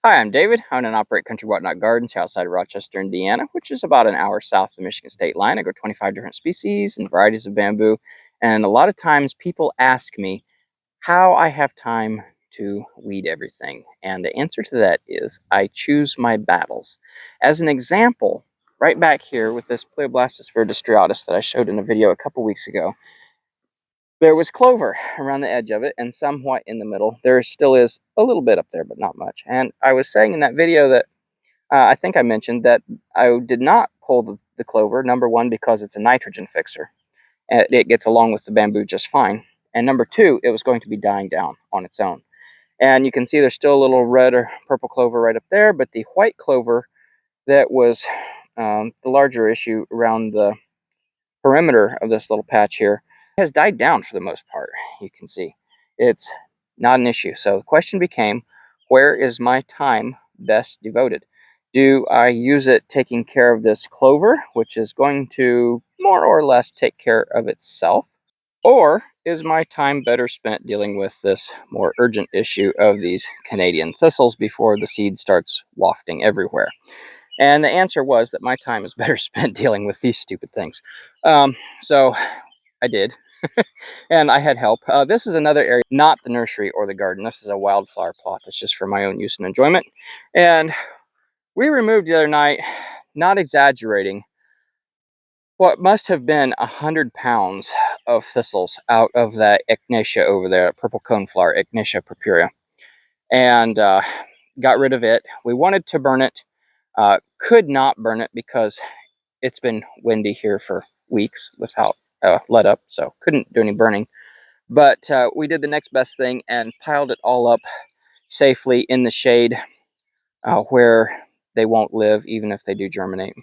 Hi, I'm David. I own and operate Country Whatnot Gardens here outside of Rochester, Indiana, which is about an hour south of the Michigan state line. I grow 25 different species and varieties of bamboo. And a lot of times people ask me how I have time to weed everything. And the answer to that is I choose my battles. As an example, right back here with this Pleoblastus verdistriatus that I showed in a video a couple weeks ago, there was clover around the edge of it and somewhat in the middle. There still is a little bit up there, but not much. And I was saying in that video that I think I mentioned that I did not pull the clover, number one, because it's a nitrogen fixer. It gets along with the bamboo just fine. And number two, it was going to be dying down on its own. And you can see there's still a little red or purple clover right up there, but the white clover that was the larger issue around the perimeter of this little patch here has died down for the most part. You can see it's not an issue. So the question became, where is my time best devoted? Do I use it taking care of this clover, which is going to more or less take care of itself? Or is my time better spent dealing with this more urgent issue of these Canadian thistles before the seed starts wafting everywhere? And the answer was that my time is better spent dealing with these stupid things. So I did. And I had help. This is another area, not the nursery or the garden. This is a wildflower plot that's just for my own use and enjoyment. And we removed the other night, not exaggerating, what must have been 100 pounds of thistles out of that echinacea over there, purple coneflower, Echinacea purpurea, and got rid of it. We wanted to burn it, could not burn it because it's been windy here for weeks without let up, so couldn't do any burning. But we did the next best thing and piled it all up safely in the shade where they won't live even if they do germinate.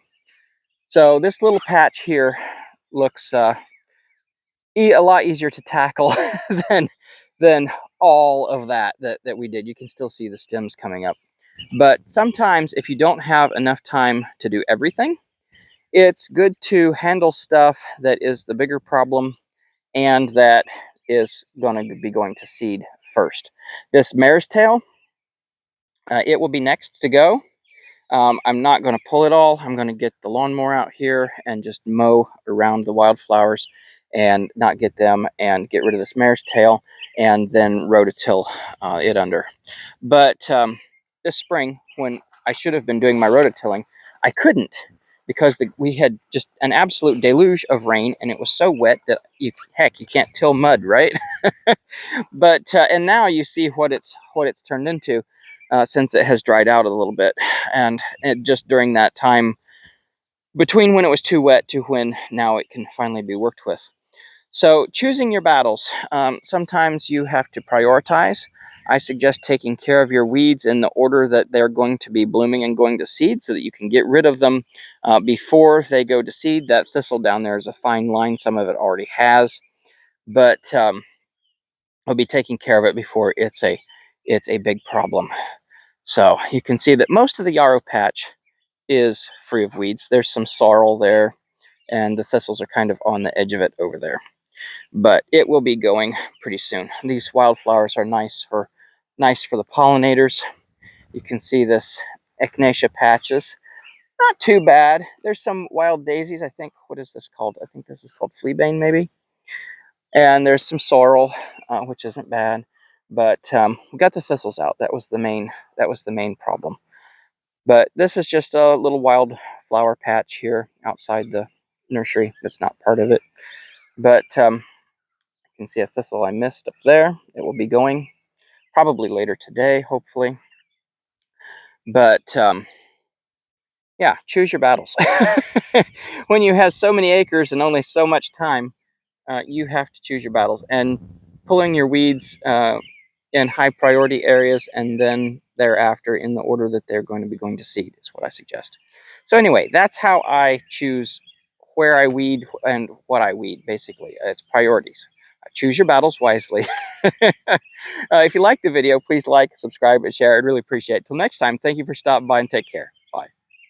So this little patch here looks a lot easier to tackle than all of that we did. You can still see the stems coming up. But sometimes if you don't have enough time to do everything, it's good to handle stuff that is the bigger problem and that is going to be going to seed first. This mare's tail, it will be next to go. I'm not going to pull it all. I'm going to get the lawnmower out here and just mow around the wildflowers and not get them and get rid of this mare's tail and then rototill it under. But this spring, when I should have been doing my rototilling, I couldn't because we had just an absolute deluge of rain and it was so wet that you can't till mud, right? But and now you see what it's turned into since it has dried out a little bit, and just during that time between when it was too wet to when now it can finally be worked with. So choosing your battles. Sometimes you have to prioritize. I suggest taking care of your weeds in the order that they're going to be blooming and going to seed so that you can get rid of them before they go to seed. That thistle down there is a fine line. Some of it already has, but I'll be taking care of it before it's a big problem. So you can see that most of the yarrow patch is free of weeds. There's some sorrel there, and the thistles are kind of on the edge of it over there. But it will be going pretty soon. These wildflowers are nice for the pollinators. You can see this echinacea patches. Not too bad. There's some wild daisies. I think, what is this called? I think this is called fleabane, maybe. And there's some sorrel, which isn't bad. But we got the thistles out. That was the main problem. But this is just a little wildflower patch here outside the nursery. That's not part of it. But you can see a thistle I missed up there. It will be going probably later today, hopefully. But yeah, choose your battles. When you have so many acres and only so much time, you have to choose your battles. And pulling your weeds in high priority areas and then thereafter in the order that they're going to be going to seed is what I suggest. So anyway, that's how I choose where I weed and what I weed, basically. It's priorities. Choose your battles wisely. If you liked the video, please like, subscribe, and share. I'd really appreciate it. Till next time, thank you for stopping by and take care.